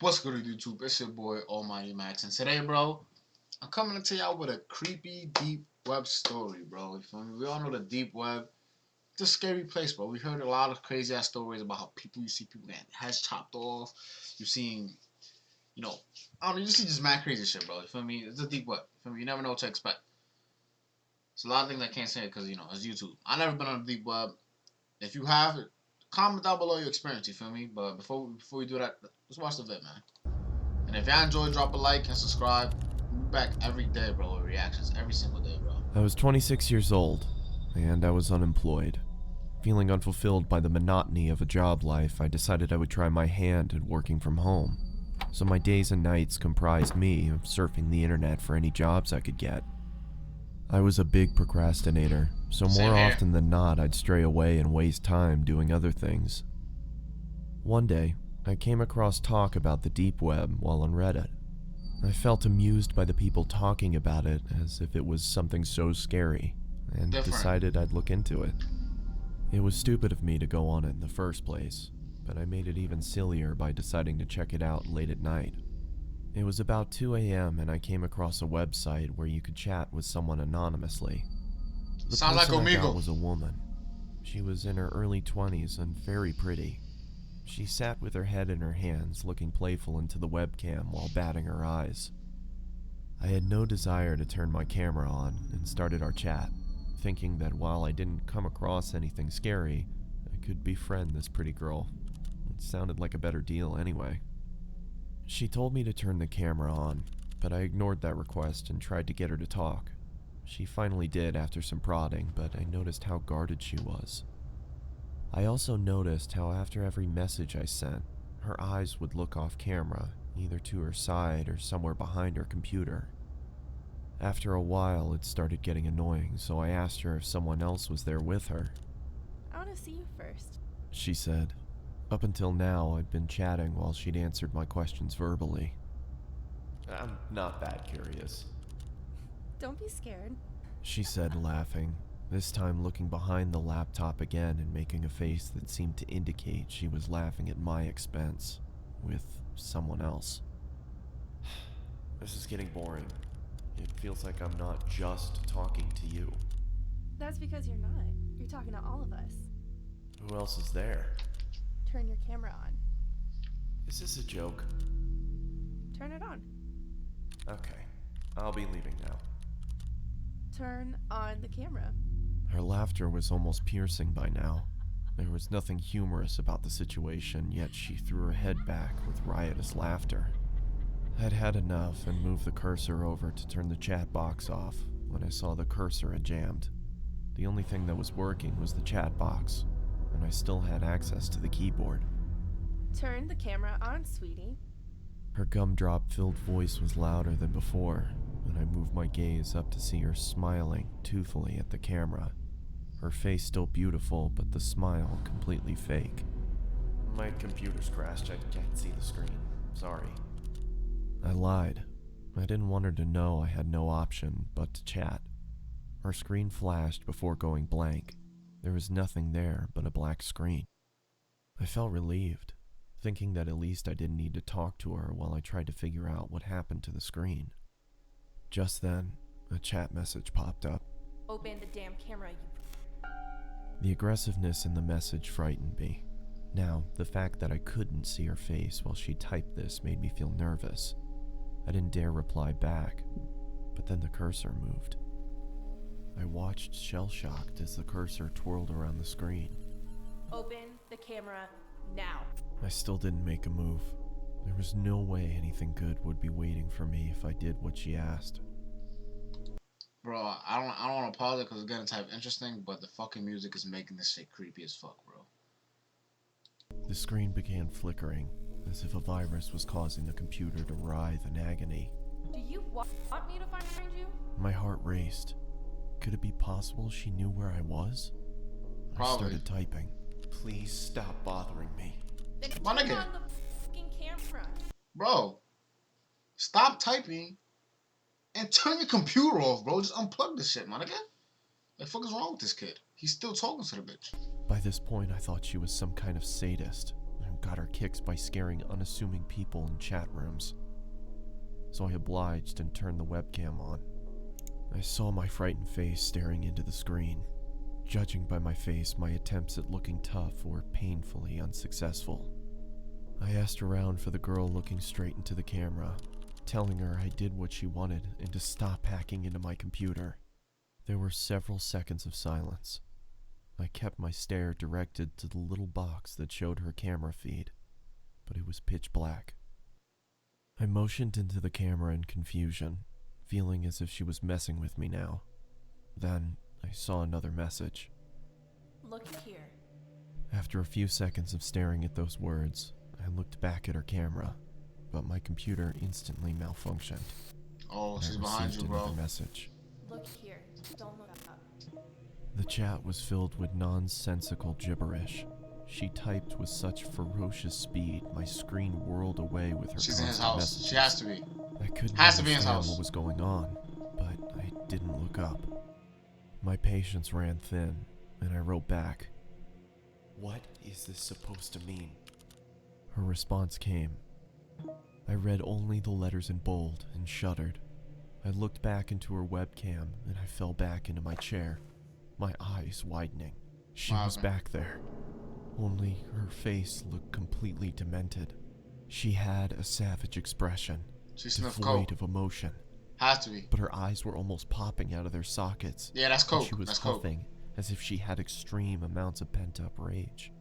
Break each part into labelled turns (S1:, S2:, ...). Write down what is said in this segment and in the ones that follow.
S1: What's good YouTube? It's your boy Almighty Max, and today, bro, I'm coming to y'all with a creepy deep web story, bro. You feel me? We all know the deep web. It's a scary place, bro. We heard a lot of crazy ass stories about how you see people getting heads chopped off. You've seen, you know, I don't know, you see just mad crazy shit, bro. You feel me? It's a deep web. You feel me? You never know what to expect. It's a lot of things I can't say because it's YouTube. I never been on the deep web. If you have, comment down below your experience. You feel me? But before we do that, let's watch the vid, man. And if y'all enjoy, drop a like and subscribe. We'll be back every day, bro, with reactions every single day, bro.
S2: I was 26 years old, and I was unemployed. Feeling unfulfilled by the monotony of a job life, I decided I would try my hand at working from home. So my days and nights comprised me of surfing the internet for any jobs I could get. I was a big procrastinator, so more often than not I'd stray away and waste time doing other things. One day, I came across talk about the deep web while on Reddit. I felt amused by the people talking about it as if it was something so scary, and decided I'd look into it. It was stupid of me to go on it in the first place, but I made it even sillier by deciding to check it out late at night. It was about 2 a.m. and I came across a website where you could chat with someone anonymously. The
S1: Sound like
S2: person I
S1: Omegle.
S2: got was a woman. She was in her early 20s and very pretty. She sat with her head in her hands, looking playful into the webcam while batting her eyes. I had no desire to turn my camera on and started our chat, thinking that while I didn't come across anything scary, I could befriend this pretty girl. It sounded like a better deal anyway. She told me to turn the camera on, but I ignored that request and tried to get her to talk. She finally did after some prodding, but I noticed how guarded she was. I also noticed how after every message I sent, her eyes would look off camera, either to her side or somewhere behind her computer. After a while, it started getting annoying, so I asked her if someone else was there with her.
S3: I want to see you first.
S2: She said. Up until now, I'd been chatting while she'd answered my questions verbally. I'm not that curious,
S3: Don't be scared.
S2: she said, laughing, this time looking behind the laptop again and making a face that seemed to indicate she was laughing at my expense, with someone else. This is getting boring. It feels like I'm not just talking to you.
S3: That's because you're not. You're talking to all of us.
S2: Who else is there?
S3: Turn your camera on.
S2: Is this a joke?
S3: Turn it on.
S2: Okay, I'll be leaving now.
S3: Turn on the camera.
S2: Her laughter was almost piercing by now. There was nothing humorous about the situation, yet she threw her head back with riotous laughter. I'd had enough and moved the cursor over to turn the chat box off when I saw the cursor had jammed. The only thing that was working was the chat box, and I still had access to the keyboard.
S3: Turn the camera on, sweetie.
S2: Her gumdrop-filled voice was louder than before, and I moved my gaze up to see her smiling toothfully at the camera. Her face still beautiful, but the smile completely fake. My computer's crashed. I can't see the screen. Sorry. I lied. I didn't want her to know I had no option but to chat. Her screen flashed before going blank. There was nothing there but a black screen. I felt relieved, thinking that at least I didn't need to talk to her while I tried to figure out what happened to the screen. Just then, a chat message popped up.
S3: Open the damn camera, you...
S2: The aggressiveness in the message frightened me. Now, the fact that I couldn't see her face while she typed this made me feel nervous. I didn't dare reply back, but then the cursor moved. I watched shell-shocked as the cursor twirled around the screen.
S3: Open the camera now.
S2: I still didn't make a move. There was no way anything good would be waiting for me if I did what she asked.
S1: Bro, I don't want to pause it because it's getting type interesting, but the fucking music is making this shit creepy as fuck, bro.
S2: The screen began flickering, as if a virus was causing the computer to writhe in agony.
S3: Do you want me to find you?
S2: My heart raced. Could it be possible she knew where I was?
S1: Probably.
S2: I started typing. Please stop bothering me.
S3: Then
S1: My
S3: turn
S1: nigga.
S3: on the fucking camera.
S1: Bro, stop typing and turn your computer off, bro. Just unplug this shit, my nigga. The fuck is wrong with this kid? He's still talking to the bitch.
S2: By this point, I thought she was some kind of sadist. I got her kicks by scaring unassuming people in chat rooms. So I obliged and turned the webcam on. I saw my frightened face staring into the screen. Judging by my face, my attempts at looking tough were painfully unsuccessful. I asked around for the girl looking straight into the camera, telling her I did what she wanted and to stop hacking into my computer. There were several seconds of silence. I kept my stare directed to the little box that showed her camera feed, but it was pitch black. I motioned into the camera in confusion, feeling as if she was messing with me now. Then I saw another message.
S3: Look here.
S2: After a few seconds of staring at those words, I looked back at her camera, but my computer instantly malfunctioned.
S1: Oh,
S2: I
S1: she's behind you,
S2: received
S1: bro.
S2: another message.
S3: Look here. Don't look up.
S2: The chat was filled with nonsensical gibberish. She typed with such ferocious speed, my screen whirled away with her
S1: She's in his
S2: constant
S1: house.
S2: messages.
S1: She has to be.
S2: I couldn't
S1: Has to be in his
S2: understand
S1: house.
S2: what was going on, but I didn't look up. My patience ran thin, and I wrote back, "What is this supposed to mean?" Her response came. I read only the letters in bold and shuddered. I looked back into her webcam, and I fell back into my chair, my eyes widening. She was back there. Only her face looked completely demented. She had a savage expression,
S1: She sniffed
S2: devoid
S1: coke.
S2: of emotion,
S1: Has to be.
S2: but her eyes were almost popping out of their sockets.
S1: Yeah, that's
S2: and
S1: coke.
S2: She was
S1: That's coke.
S2: huffing as if she had extreme amounts of pent-up rage.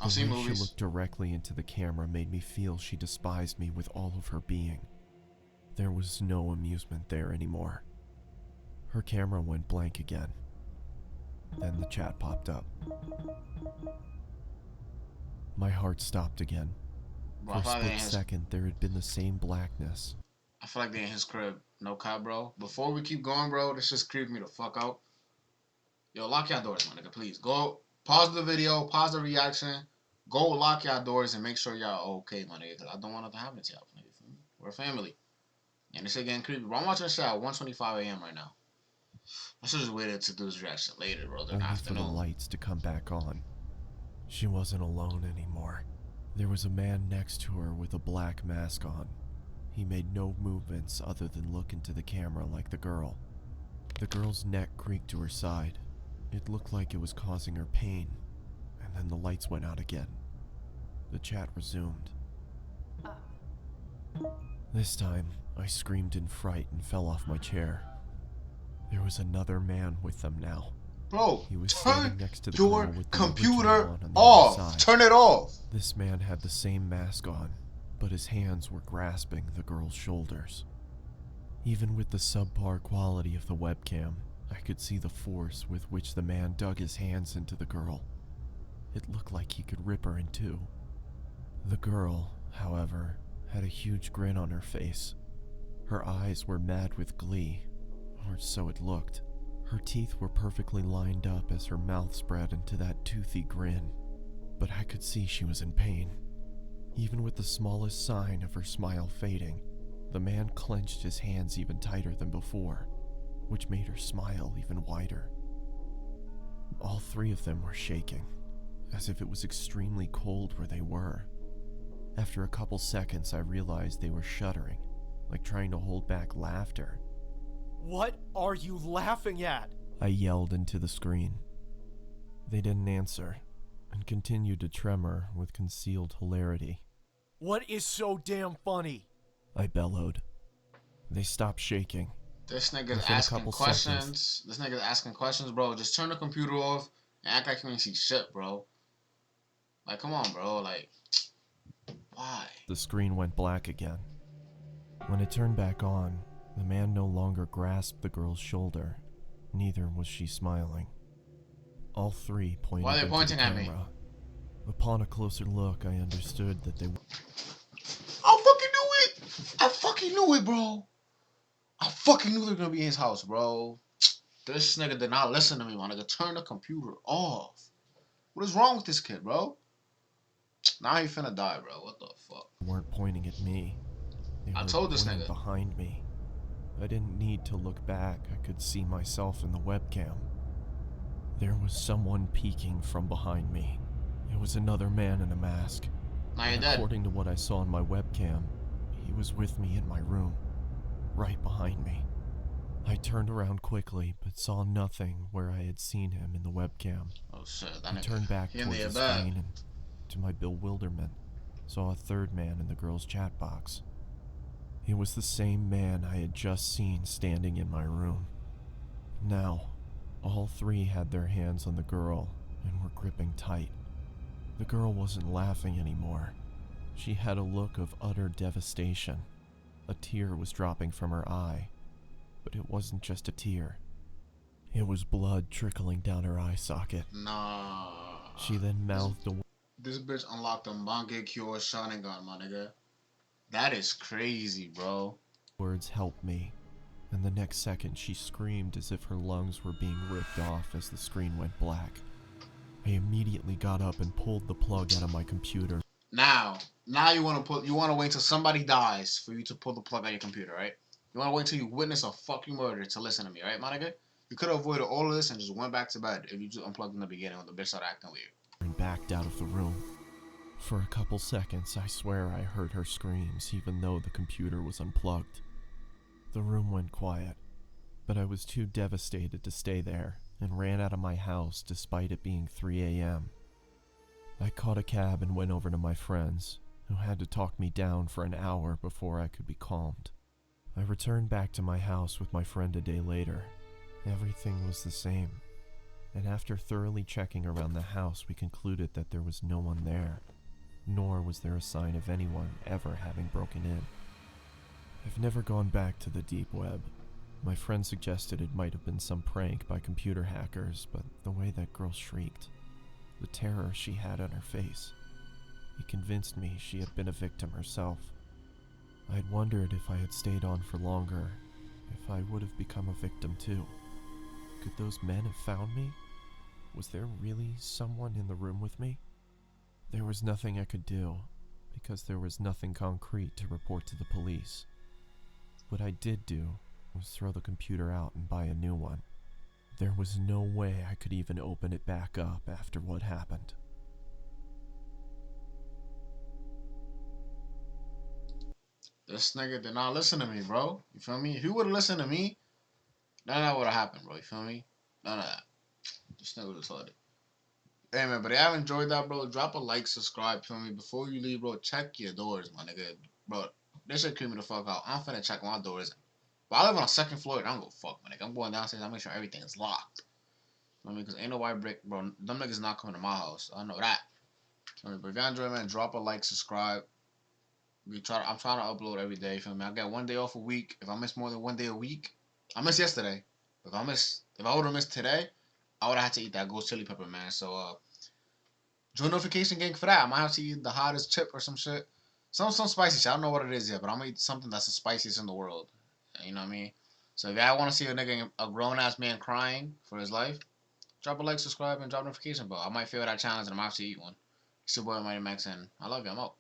S1: I've
S2: The
S1: seen
S2: way
S1: movies.
S2: she looked directly into the camera made me feel she despised me with all of her being. There was no amusement there anymore. Her camera went blank again. Then the chat popped up. My heart stopped again.
S1: Bro,
S2: For
S1: I
S2: a
S1: feel like they
S2: split
S1: in his,
S2: second, there had been the same blackness.
S1: I feel like they in his crib. No cop, bro. Before we keep going, bro, this just creeped me the fuck out. Yo, lock your doors, my nigga, please. Go, pause the video, pause the reaction. Go lock your doors and make sure y'all okay, my nigga, because I don't want nothing to happen to y'all, nigga. Feel me? We're a family. And this shit getting creepy, bro. I'm watching this shit at 1:25 a.m. right now. I should just waited to do this reaction later, bro. In the
S2: Only for the
S1: afternoon.
S2: lights to come back on. She wasn't alone anymore. There was a man next to her with a black mask on. He made no movements other than look into the camera like the girl. The girl's neck creaked to her side. It looked like it was causing her pain, and then the lights went out again. The chat resumed. This time, I screamed in fright and fell off my chair. There was another man with them now.
S1: Bro,
S2: He was
S1: turn
S2: standing next to the
S1: your
S2: girl with the
S1: computer
S2: original one on the
S1: off.
S2: other side.
S1: Turn it off.
S2: This man had the same mask on, but his hands were grasping the girl's shoulders. Even with the subpar quality of the webcam, I could see the force with which the man dug his hands into the girl. It looked like he could rip her in two. The girl, however, had a huge grin on her face. Her eyes were mad with glee, or so it looked. Her teeth were perfectly lined up as her mouth spread into that toothy grin, but I could see she was in pain. Even with the smallest sign of her smile fading, the man clenched his hands even tighter than before, which made her smile even wider. All three of them were shaking, as if it was extremely cold where they were. After a couple seconds, I realized they were shuddering, like trying to hold back laughter.
S4: What are you laughing at?
S2: I yelled into the screen. They didn't answer, and continued to tremor with concealed hilarity.
S4: What is so damn funny?
S2: I bellowed. They stopped shaking.
S1: This nigga's
S2: Within a
S1: asking
S2: couple
S1: questions.
S2: seconds.
S1: This nigga's asking questions, bro. Just turn the computer off and act like you ain't see shit, bro. Like, come on, bro. Like, why?
S2: The screen went black again. When it turned back on, the man no longer grasped the girl's shoulder. Neither was she smiling. All three pointed
S1: Why are they
S2: into
S1: pointing
S2: the
S1: at me?
S2: camera. Upon a closer look, I understood that they
S1: I fucking knew it. I fucking knew it, bro. I fucking knew they were gonna be in his house, bro. This nigga did not listen to me, my nigga. Turn the computer off. What is wrong with this kid, bro? Now he finna die, bro. What the fuck?
S2: weren't pointing at me. They
S1: I
S2: were
S1: told this
S2: pointing
S1: nigga.
S2: behind me. I didn't need to look back. I could see myself in the webcam. There was someone peeking from behind me. It was another man in a mask.
S1: Now you're
S2: And
S1: dead.
S2: according to what I saw on my webcam, he was with me in my room, right behind me. I turned around quickly, but saw nothing where I had seen him in the webcam.
S1: Oh shit, that
S2: I
S1: nigga.
S2: turned back
S1: He in
S2: towards
S1: the
S2: the
S1: bed.
S2: screen and, to my bewilderment, saw a third man in the girl's chat box. It was the same man I had just seen standing in my room. Now, all three had their hands on the girl and were gripping tight. The girl wasn't laughing anymore. She had a look of utter devastation. A tear was dropping from her eye, but it wasn't just a tear. It was blood trickling down her eye socket.
S1: Nah.
S2: She then mouthed a
S1: This bitch unlocked a Monkey Cure Sharingan, my nigga. That is crazy, bro.
S2: words, "Help me," and the next second she screamed as if her lungs were being ripped off as the screen went black. I immediately got up and pulled the plug out of my computer.
S1: Now you wanna wait till somebody dies for you to pull the plug out of your computer, right? You wanna wait till you witness a fucking murder to listen to me, right, my nigga? You could have avoided all of this and just went back to bed if you just unplugged in the beginning when the bitch started acting weird.
S2: And backed out of the room. For a couple seconds, I swear I heard her screams, even though the computer was unplugged. The room went quiet, but I was too devastated to stay there and ran out of my house despite it being 3 a.m. I caught a cab and went over to my friends, who had to talk me down for an hour before I could be calmed. I returned back to my house with my friend a day later. Everything was the same, and after thoroughly checking around the house, we concluded that there was no one there, nor was there a sign of anyone ever having broken in. I've never gone back to the deep web. My friend suggested it might have been some prank by computer hackers, but the way that girl shrieked, the terror she had on her face, it convinced me she had been a victim herself. I'd wondered if I had stayed on for longer, if I would have become a victim too. Could those men have found me? Was there really someone in the room with me? There was nothing I could do, because there was nothing concrete to report to the police. What I did do was throw the computer out and buy a new one. There was no way I could even open it back up after what happened.
S1: This nigga did not listen to me, bro. You feel me? If he would have listened to me, none of that would have happened, bro. You feel me? None of that. This nigga was retarded. Hey, man, but if you have enjoyed that, bro, drop a like, subscribe, feel me? Before you leave, bro, check your doors, my nigga. Bro, this shit creep me the fuck out. I'm finna check my doors. But I live on a second floor, and I don't go fuck, my nigga. I'm going downstairs, I make sure everything is locked. You know what I mean? Because ain't no white brick, bro. Them niggas not coming to my house. I know that. You know, but if you enjoy, man, drop a like, subscribe. I'm trying to upload every day, feel me? I got 1 day off a week. If I miss more than 1 day a week, I missed yesterday. If I would have missed today, I would have had to eat that ghost chili pepper, man. So join notification gang for that. I might have to eat the hottest chip or some shit. Some spicy shit. I don't know what it is yet, but I'm gonna eat something that's the spiciest in the world. You know what I mean? So if y'all want to see a grown ass man crying for his life, drop a like, subscribe, and drop a notification bell. I might fail that challenge and I might have to eat one. It's your boy Mighty Max, and I love you. I'm out.